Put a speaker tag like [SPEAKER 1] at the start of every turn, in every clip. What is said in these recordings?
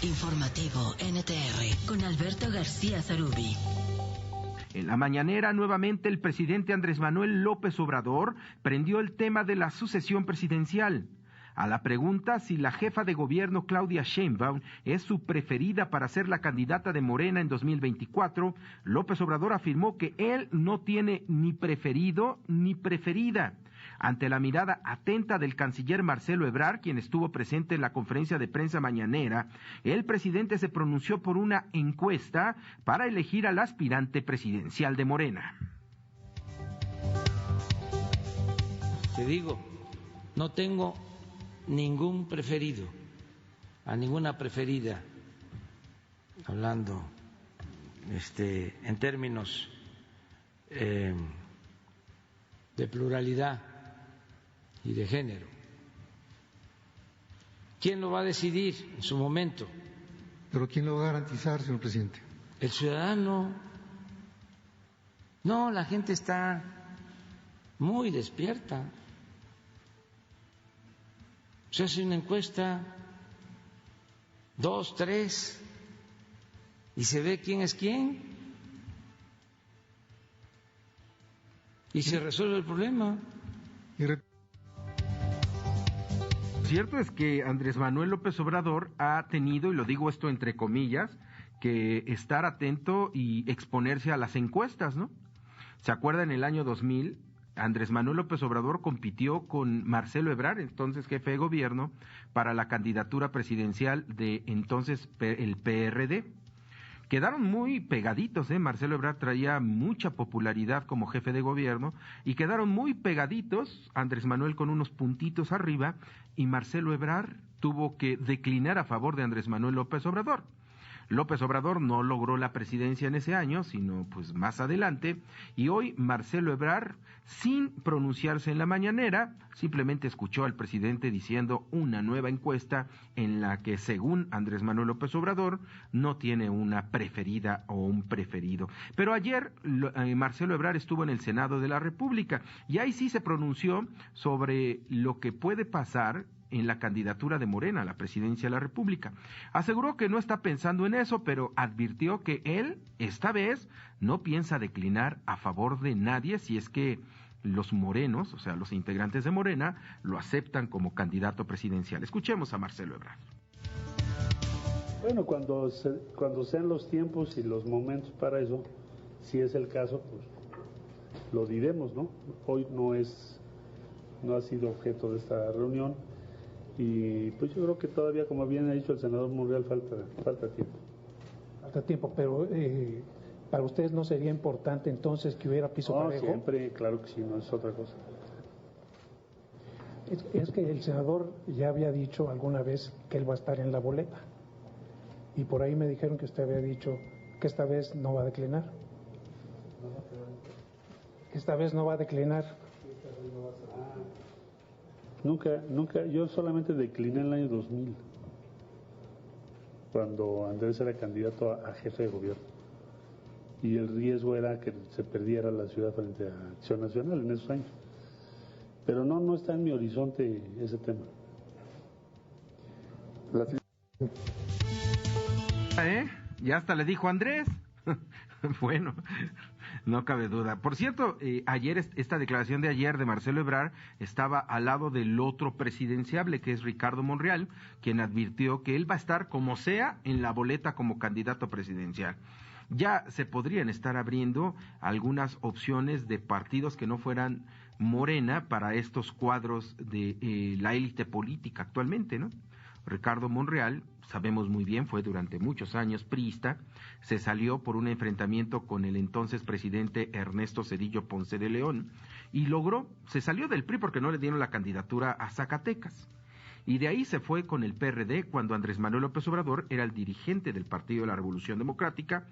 [SPEAKER 1] Informativo NTR con Alberto García Zarubi.
[SPEAKER 2] En la mañanera, nuevamente, el presidente Andrés Manuel López Obrador prendió el tema de la sucesión presidencial. A la pregunta si la jefa de gobierno Claudia Sheinbaum es su preferida para ser la candidata de Morena en 2024, López Obrador afirmó que él no tiene ni preferido ni preferida. Ante la mirada atenta del canciller Marcelo Ebrard, quien estuvo presente en la conferencia de prensa mañanera, el presidente se pronunció por una encuesta para elegir al aspirante presidencial de Morena.
[SPEAKER 3] Te digo, no tengo ningún preferido, a ninguna preferida, hablando en términos de pluralidad y de género. ¿Quién lo va a decidir en su momento?
[SPEAKER 4] ¿Pero quién lo va a garantizar, señor presidente?
[SPEAKER 3] El ciudadano. No, la gente está muy despierta. Se hace una encuesta, 2, 3, y se ve quién es quién, y se resuelve el problema.
[SPEAKER 2] Cierto es que Andrés Manuel López Obrador ha tenido, y lo digo esto entre comillas, que estar atento y exponerse a las encuestas, ¿no? ¿Se acuerda en el año 2000? Andrés Manuel López Obrador compitió con Marcelo Ebrard, entonces jefe de gobierno, para la candidatura presidencial de entonces el PRD. Quedaron muy pegaditos, Marcelo Ebrard traía mucha popularidad como jefe de gobierno y quedaron muy pegaditos, Andrés Manuel con unos puntitos arriba y Marcelo Ebrard tuvo que declinar a favor de Andrés Manuel López Obrador. López Obrador no logró la presidencia en ese año, sino pues más adelante, y hoy Marcelo Ebrard, sin pronunciarse en la mañanera, simplemente escuchó al presidente diciendo una nueva encuesta en la que, según Andrés Manuel López Obrador, no tiene una preferida o un preferido. Pero ayer Marcelo Ebrard estuvo en el Senado de la República, y ahí sí se pronunció sobre lo que puede pasar en la candidatura de Morena a la presidencia de la República. Aseguró que no está pensando en eso, pero advirtió que él, esta vez, no piensa declinar a favor de nadie si es que los morenos, o sea, los integrantes de Morena, lo aceptan como candidato presidencial. Escuchemos a Marcelo Ebrard.
[SPEAKER 5] Bueno, cuando sean los tiempos y los momentos para eso, si es el caso, pues lo diremos, ¿no? Hoy no ha sido objeto de esta reunión. Y pues yo creo que todavía, como bien ha dicho el senador Monreal, falta tiempo.
[SPEAKER 6] Falta tiempo, pero ¿para ustedes no sería importante entonces que hubiera piso parejo?
[SPEAKER 5] Siempre, claro que sí, no es otra cosa.
[SPEAKER 6] Es que el senador ya había dicho alguna vez que él va a estar en la boleta. Y por ahí me dijeron que usted había dicho que esta vez no va a declinar. Esta vez no va a declinar.
[SPEAKER 5] Nunca, yo solamente decliné en el año 2000, cuando Andrés era candidato a jefe de gobierno, y el riesgo era que se perdiera la ciudad frente a Acción Nacional en esos años. Pero no está en mi horizonte ese tema.
[SPEAKER 2] Ya hasta le dijo Andrés. Bueno, no cabe duda. Por cierto, ayer esta declaración de ayer de Marcelo Ebrard estaba al lado del otro presidenciable, que es Ricardo Monreal, quien advirtió que él va a estar como sea en la boleta como candidato presidencial. Ya se podrían estar abriendo algunas opciones de partidos que no fueran Morena para estos cuadros de la élite política actualmente, ¿no? Ricardo Monreal, sabemos muy bien, fue durante muchos años priista, se salió por un enfrentamiento con el entonces presidente Ernesto Zedillo Ponce de León y se salió del PRI porque no le dieron la candidatura a Zacatecas. Y de ahí se fue con el PRD cuando Andrés Manuel López Obrador era el dirigente del Partido de la Revolución Democrática,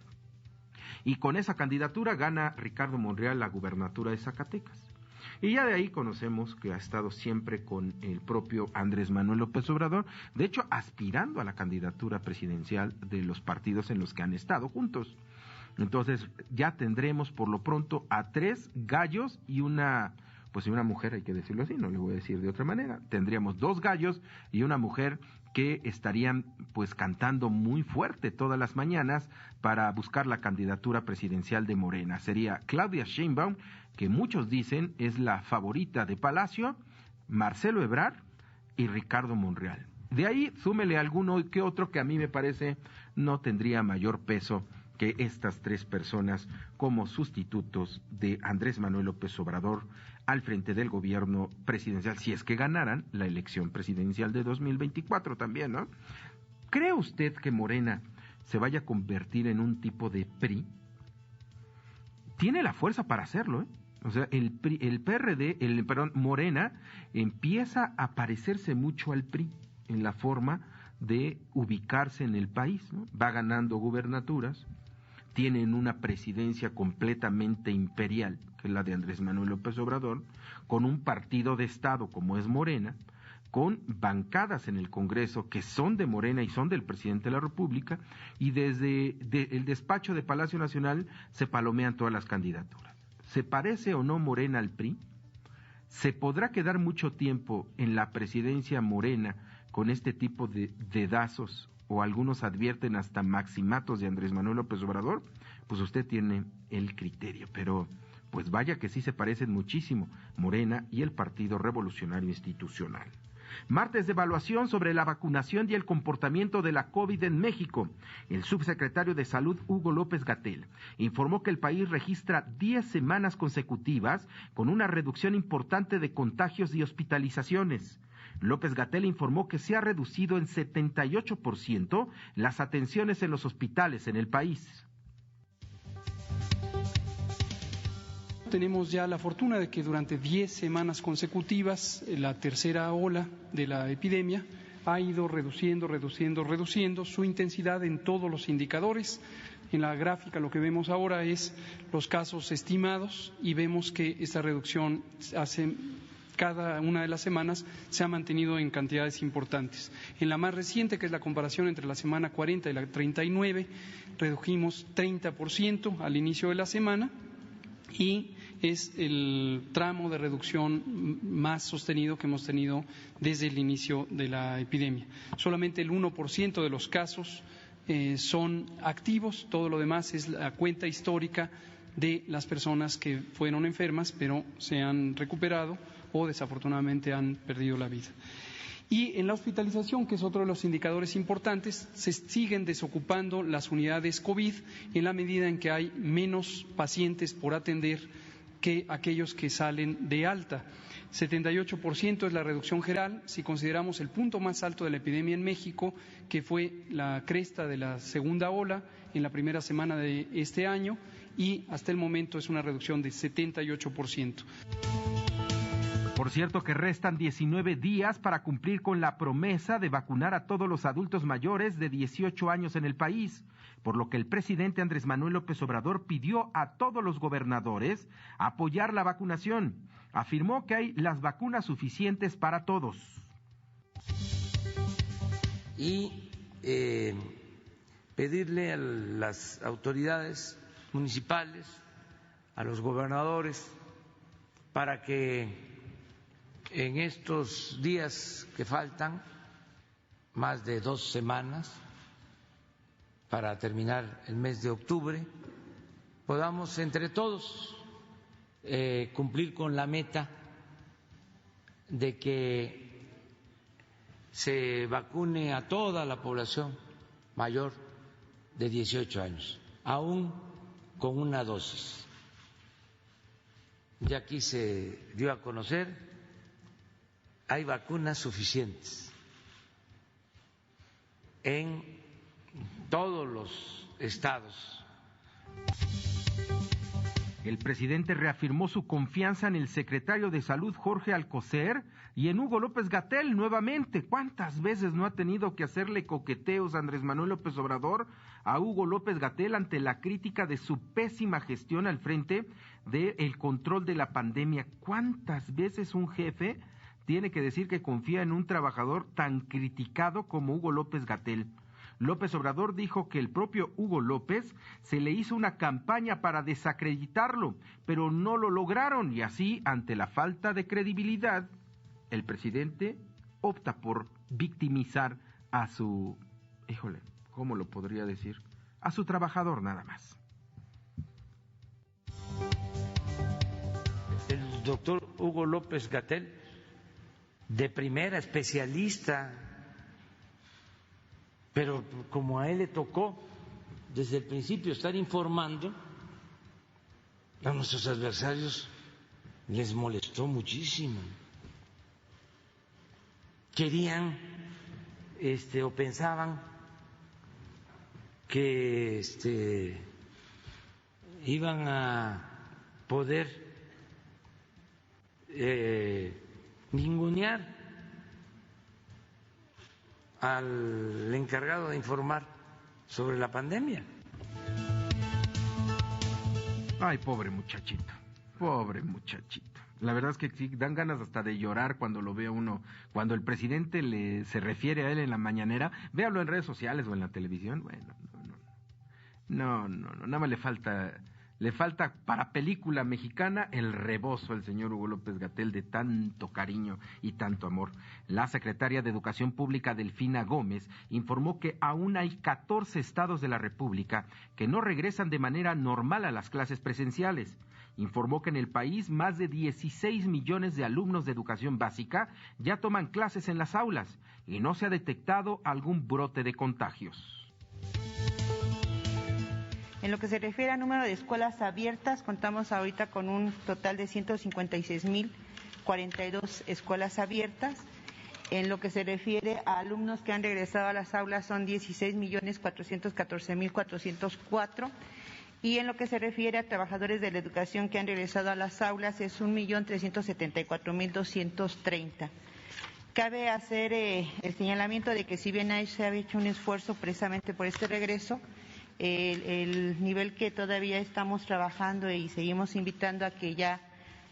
[SPEAKER 2] y con esa candidatura gana Ricardo Monreal la gubernatura de Zacatecas. Y ya de ahí conocemos que ha estado siempre con el propio Andrés Manuel López Obrador, de hecho aspirando a la candidatura presidencial de los partidos en los que han estado juntos. Entonces ya tendremos por lo pronto a 3 gallos y una pues una mujer, hay que decirlo así, no le voy a decir de otra manera, tendríamos 2 gallos y una mujer que estarían pues cantando muy fuerte todas las mañanas para buscar la candidatura presidencial de Morena. Sería Claudia Sheinbaum, que muchos dicen es la favorita de Palacio, Marcelo Ebrard y Ricardo Monreal. De ahí súmele alguno que otro que a mí me parece no tendría mayor peso que estas 3 personas como sustitutos de Andrés Manuel López Obrador al frente del gobierno presidencial, si es que ganaran la elección presidencial de 2024 también, ¿no? ¿Cree usted que Morena se vaya a convertir en un tipo de PRI? Tiene la fuerza para hacerlo, ¿eh? O sea, Morena empieza a parecerse mucho al PRI en la forma de ubicarse en el país, ¿no? Va ganando gubernaturas, tienen una presidencia completamente imperial, que es la de Andrés Manuel López Obrador, con un partido de Estado como es Morena, con bancadas en el Congreso que son de Morena y son del presidente de la República, y desde el despacho de Palacio Nacional se palomean todas las candidaturas. ¿Se parece o no Morena al PRI? ¿Se podrá quedar mucho tiempo en la presidencia Morena con este tipo de dedazos, o algunos advierten hasta maximatos de Andrés Manuel López Obrador? Pues usted tiene el criterio, pero pues vaya que sí se parecen muchísimo Morena y el Partido Revolucionario Institucional. Martes de evaluación sobre la vacunación y el comportamiento de la COVID en México. El subsecretario de Salud, Hugo López-Gatell, informó que el país registra 10 semanas consecutivas con una reducción importante de contagios y hospitalizaciones. López-Gatell informó que se ha reducido en 78% las atenciones en los hospitales en el país.
[SPEAKER 7] Tenemos ya la fortuna de que durante 10 semanas consecutivas la tercera ola de la epidemia ha ido reduciendo su intensidad en todos los indicadores. En la gráfica lo que vemos ahora es los casos estimados y vemos que esta reducción cada una de las semanas se ha mantenido en cantidades importantes. En la más reciente, que es la comparación entre la semana 40 y la 39, redujimos 30% al inicio de la semana y es el tramo de reducción más sostenido que hemos tenido desde el inicio de la epidemia. Solamente el 1% de los casos son activos, todo lo demás es la cuenta histórica de las personas que fueron enfermas pero se han recuperado o desafortunadamente han perdido la vida. Y en la hospitalización, que es otro de los indicadores importantes, se siguen desocupando las unidades COVID en la medida en que hay menos pacientes por atender que aquellos que salen de alta. 78% es la reducción general. Si consideramos el punto más alto de la epidemia en México, que fue la cresta de la segunda ola en la primera semana de este año, y hasta el momento es una reducción de 78%.
[SPEAKER 2] Por cierto que restan 19 días para cumplir con la promesa de vacunar a todos los adultos mayores de 18 años en el país, por lo que el presidente Andrés Manuel López Obrador pidió a todos los gobernadores apoyar la vacunación. Afirmó que hay las vacunas suficientes para todos.
[SPEAKER 3] Y pedirle a las autoridades municipales, a los gobernadores, para que en estos días que faltan, más de 2 semanas para terminar el mes de octubre, podamos entre todos cumplir con la meta de que se vacune a toda la población mayor de 18 años, aún con una dosis. Ya aquí se dio a conocer, hay vacunas suficientes en todos los estados.
[SPEAKER 2] El presidente reafirmó su confianza en el secretario de Salud, Jorge Alcocer, y en Hugo López-Gatell nuevamente. ¿Cuántas veces no ha tenido que hacerle coqueteos a Andrés Manuel López Obrador a Hugo López-Gatell ante la crítica de su pésima gestión al frente del control de la pandemia? ¿Cuántas veces un jefe tiene que decir que confía en un trabajador tan criticado como Hugo López-Gatell? López Obrador dijo que el propio Hugo López se le hizo una campaña para desacreditarlo, pero no lo lograron y así, ante la falta de credibilidad, el presidente opta por victimizar a su, ¿cómo lo podría decir? A su trabajador nada más.
[SPEAKER 3] El doctor Hugo López-Gatell, de primera, especialista, pero como a él le tocó desde el principio estar informando, a nuestros adversarios les molestó muchísimo. Querían o pensaban que iban a poder ningunear al encargado de informar sobre la pandemia.
[SPEAKER 2] Ay, pobre muchachito. La verdad es que sí, dan ganas hasta de llorar cuando lo ve uno, cuando el presidente se refiere a él en la mañanera. Véalo en redes sociales o en la televisión. Bueno, no, nada más le falta para película mexicana el rebozo al señor Hugo López-Gatell de tanto cariño y tanto amor. La secretaria de Educación Pública, Delfina Gómez, informó que aún hay 14 estados de la República que no regresan de manera normal a las clases presenciales. Informó que en el país más de 16 millones de alumnos de educación básica ya toman clases en las aulas y no se ha detectado algún brote de contagios.
[SPEAKER 8] En lo que se refiere al número de escuelas abiertas, contamos ahorita con un total de 156.042 escuelas abiertas. En lo que se refiere a alumnos que han regresado a las aulas son 16.414.404. Y en lo que se refiere a trabajadores de la educación que han regresado a las aulas es 1.374.230. Cabe hacer el señalamiento de que si bien se ha hecho un esfuerzo precisamente por este regreso, el nivel que todavía estamos trabajando y seguimos invitando a que ya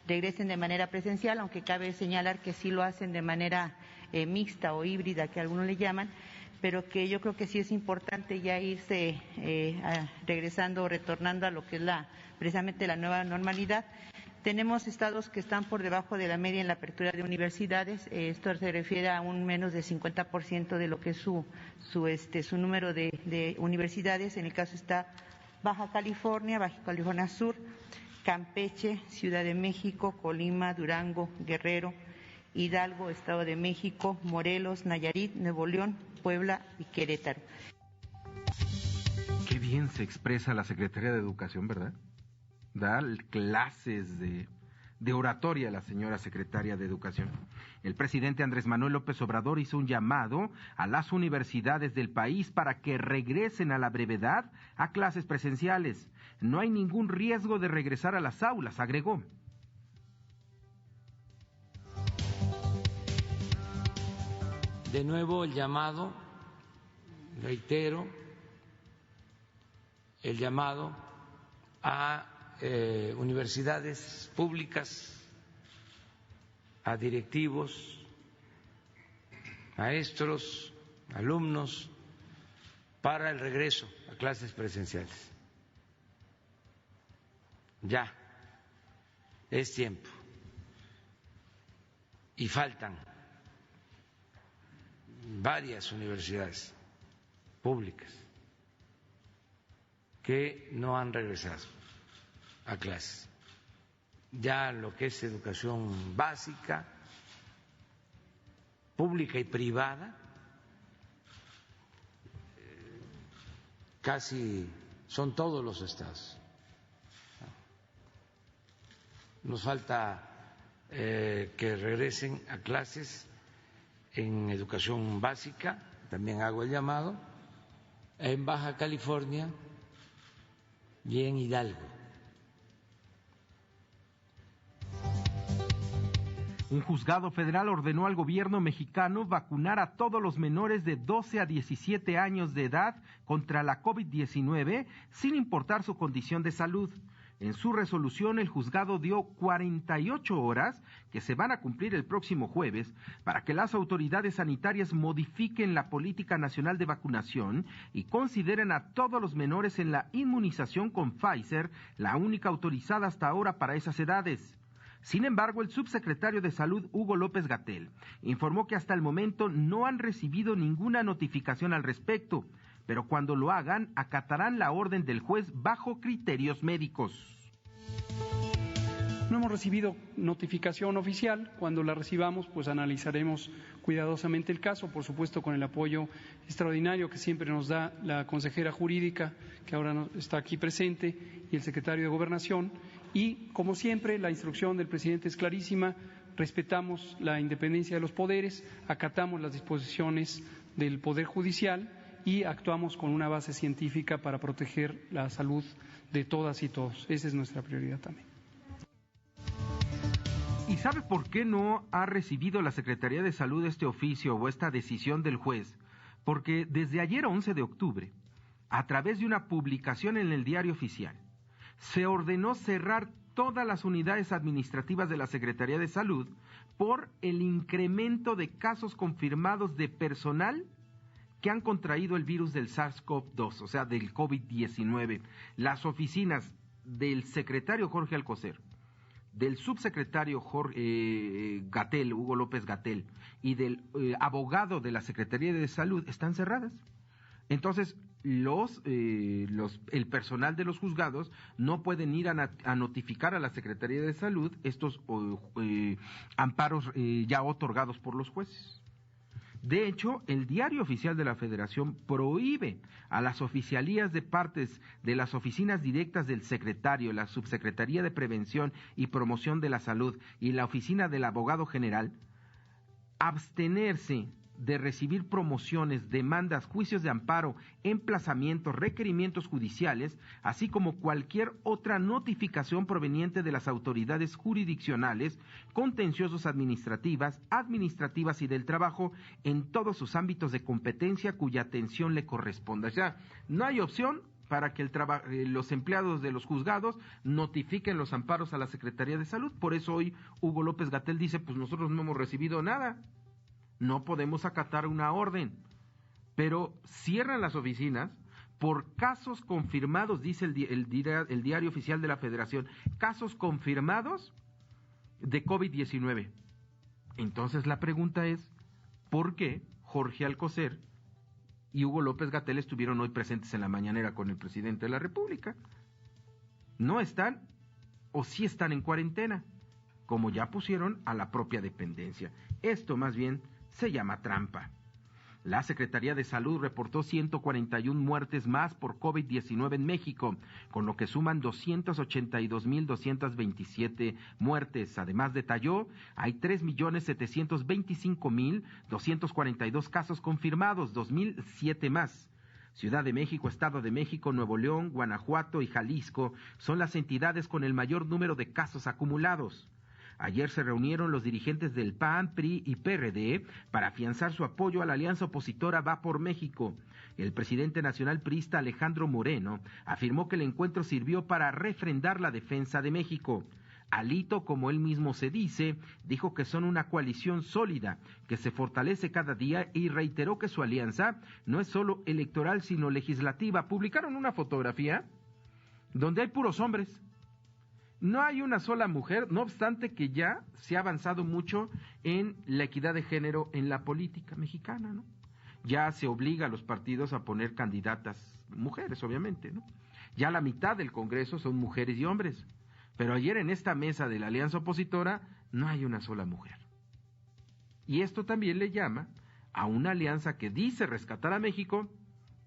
[SPEAKER 8] regresen de manera presencial, aunque cabe señalar que sí lo hacen de manera mixta o híbrida, que algunos le llaman, pero que yo creo que sí es importante ya irse regresando o retornando a lo que es precisamente la nueva normalidad. Tenemos estados que están por debajo de la media en la apertura de universidades. Esto se refiere a un menos del 50% de lo que es su número de universidades. En el caso está Baja California Sur, Campeche, Ciudad de México, Colima, Durango, Guerrero, Hidalgo, Estado de México, Morelos, Nayarit, Nuevo León, Puebla y Querétaro.
[SPEAKER 2] Qué bien se expresa la Secretaría de Educación, ¿verdad? Da clases de oratoria a la señora secretaria de Educación. El presidente Andrés Manuel López Obrador hizo un llamado a las universidades del país para que regresen a la brevedad a clases presenciales. No hay ningún riesgo de regresar a las aulas, agregó.
[SPEAKER 3] De nuevo el llamado, reitero, el llamado a universidades públicas, a directivos, maestros, alumnos, para el regreso a clases presenciales. Ya es tiempo y faltan varias universidades públicas que no han regresado a clases. Ya lo que es educación básica, pública y privada, casi son todos los estados. Nos falta que regresen a clases en educación básica, también hago el llamado, en Baja California y en Hidalgo.
[SPEAKER 2] Un juzgado federal ordenó al gobierno mexicano vacunar a todos los menores de 12 a 17 años de edad contra la COVID-19 sin importar su condición de salud. En su resolución, el juzgado dio 48 horas, que se van a cumplir el próximo jueves, para que las autoridades sanitarias modifiquen la política nacional de vacunación y consideren a todos los menores en la inmunización con Pfizer, la única autorizada hasta ahora para esas edades. Sin embargo, el subsecretario de Salud, Hugo López-Gatell, informó que hasta el momento no han recibido ninguna notificación al respecto, pero cuando lo hagan, acatarán la orden del juez bajo criterios médicos.
[SPEAKER 7] No hemos recibido notificación oficial. Cuando la recibamos, pues analizaremos cuidadosamente el caso, por supuesto con el apoyo extraordinario que siempre nos da la consejera jurídica, que ahora está aquí presente, y el secretario de Gobernación. Y, como siempre, la instrucción del presidente es clarísima: respetamos la independencia de los poderes, acatamos las disposiciones del Poder Judicial y actuamos con una base científica para proteger la salud de todas y todos. Esa es nuestra prioridad también.
[SPEAKER 2] ¿Y sabe por qué no ha recibido la Secretaría de Salud este oficio o esta decisión del juez? Porque desde ayer 11 de octubre, a través de una publicación en el Diario Oficial, se ordenó cerrar todas las unidades administrativas de la Secretaría de Salud por el incremento de casos confirmados de personal que han contraído el virus del SARS-CoV-2, o sea, del COVID-19. Las oficinas del secretario Jorge Alcocer, del subsecretario Gatell, Hugo López-Gatell, y del abogado de la Secretaría de Salud están cerradas. Entonces, el personal de los juzgados no pueden ir a notificar a la Secretaría de Salud estos amparos ya otorgados por los jueces. De hecho, el Diario Oficial de la Federación prohíbe a las oficialías de partes de las oficinas directas del secretario, la Subsecretaría de Prevención y Promoción de la Salud y la Oficina del Abogado General abstenerse de recibir promociones, demandas, juicios de amparo, emplazamientos, requerimientos judiciales, así como cualquier otra notificación proveniente de las autoridades jurisdiccionales, contenciosos administrativas y del trabajo en todos sus ámbitos de competencia cuya atención le corresponda. O sea, no hay opción para que los empleados de los juzgados notifiquen los amparos a la Secretaría de Salud. Por eso hoy Hugo López-Gatell dice, pues nosotros no hemos recibido nada. No podemos acatar una orden, pero cierran las oficinas por casos confirmados, dice el Diario Oficial de la Federación, casos confirmados de COVID-19. Entonces la pregunta es, ¿por qué Jorge Alcocer y Hugo López-Gatell estuvieron hoy presentes en la mañanera con el presidente de la República? ¿No están o sí están en cuarentena, como ya pusieron a la propia dependencia? Esto más bien se llama trampa. La Secretaría de Salud reportó 141 muertes más por COVID-19 en México, con lo que suman 282.227 muertes. Además detalló, hay 3.725.242 casos confirmados, 2.007 más. Ciudad de México, Estado de México, Nuevo León, Guanajuato y Jalisco son las entidades con el mayor número de casos acumulados. Ayer se reunieron los dirigentes del PAN, PRI y PRD para afianzar su apoyo a la alianza opositora Va por México. El presidente nacional priista Alejandro Moreno afirmó que el encuentro sirvió para refrendar la defensa de México. Alito, como él mismo se dice, dijo que son una coalición sólida, que se fortalece cada día y reiteró que su alianza no es solo electoral sino legislativa. Publicaron una fotografía donde hay puros hombres. No hay una sola mujer, no obstante que ya se ha avanzado mucho en la equidad de género en la política mexicana, ¿no? Ya se obliga a los partidos a poner candidatas mujeres, obviamente, ¿no? Ya la mitad del Congreso son mujeres y hombres, pero ayer en esta mesa de la alianza opositora no hay una sola mujer. Y esto también le llama a una alianza que dice rescatar a México,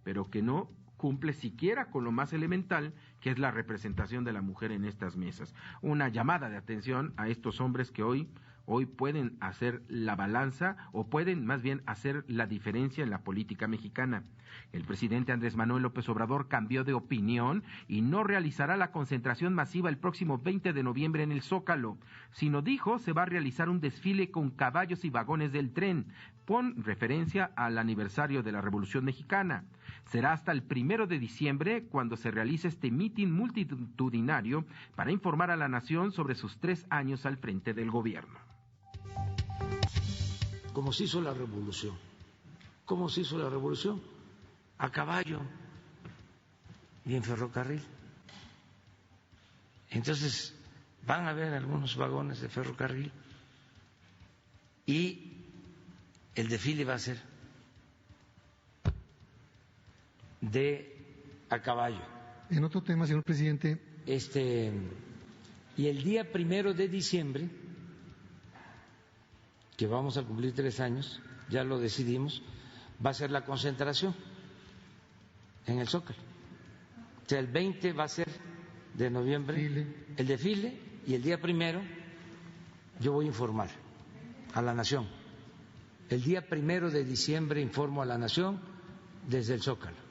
[SPEAKER 2] pero que no cumple siquiera con lo más elemental, que es la representación de la mujer en estas mesas. Una llamada de atención a estos hombres que hoy hoy pueden hacer la balanza o pueden más bien hacer la diferencia en la política mexicana. El presidente Andrés Manuel López Obrador cambió de opinión y no realizará la concentración masiva el próximo 20 de noviembre en el Zócalo, sino dijo se va a realizar un desfile con caballos y vagones del tren, con referencia al aniversario de la Revolución Mexicana. Será hasta el 1 de diciembre cuando se realice este mitin multitudinario para informar a la nación sobre sus 3 años al frente del gobierno.
[SPEAKER 3] ¿Cómo se hizo la revolución? ¿Cómo se hizo la revolución? A caballo y en ferrocarril. Entonces van a haber algunos vagones de ferrocarril y el desfile va a ser a caballo.
[SPEAKER 4] En otro tema, señor presidente.
[SPEAKER 3] Y el día 1 de diciembre, que vamos a cumplir 3 años, ya lo decidimos, va a ser la concentración en el Zócalo. O sea, el 20 va a ser de noviembre el desfile y el día 1 yo voy a informar a la Nación. El día 1 de diciembre informo a la Nación desde el Zócalo.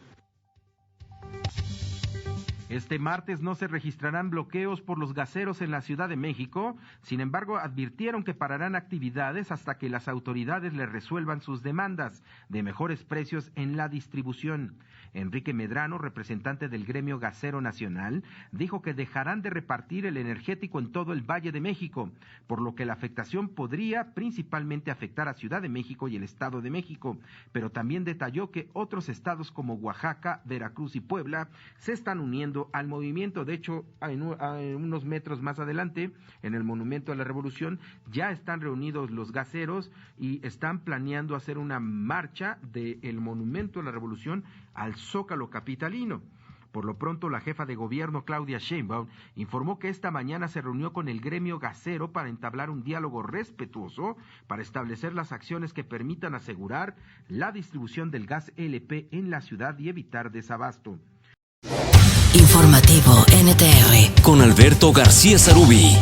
[SPEAKER 2] Este martes no se registrarán bloqueos por los gaseros en la Ciudad de México, sin embargo advirtieron que pararán actividades hasta que las autoridades les resuelvan sus demandas de mejores precios en la distribución. Enrique Medrano, representante del Gremio Gasero Nacional, dijo que dejarán de repartir el energético en todo el Valle de México, por lo que la afectación podría principalmente afectar a Ciudad de México y el Estado de México, pero también detalló que otros estados como Oaxaca, Veracruz y Puebla se están uniendo al movimiento. De hecho, en unos metros más adelante, en el Monumento a la Revolución, ya están reunidos los gaseros y están planeando hacer una marcha del Monumento a la Revolución al Zócalo capitalino. Por lo pronto, la jefa de gobierno, Claudia Sheinbaum, informó que esta mañana se reunió con el gremio gasero para entablar un diálogo respetuoso para establecer las acciones que permitan asegurar la distribución del gas LP en la ciudad y evitar desabasto.
[SPEAKER 1] Informativo NTR
[SPEAKER 9] con Alberto García Sarubí.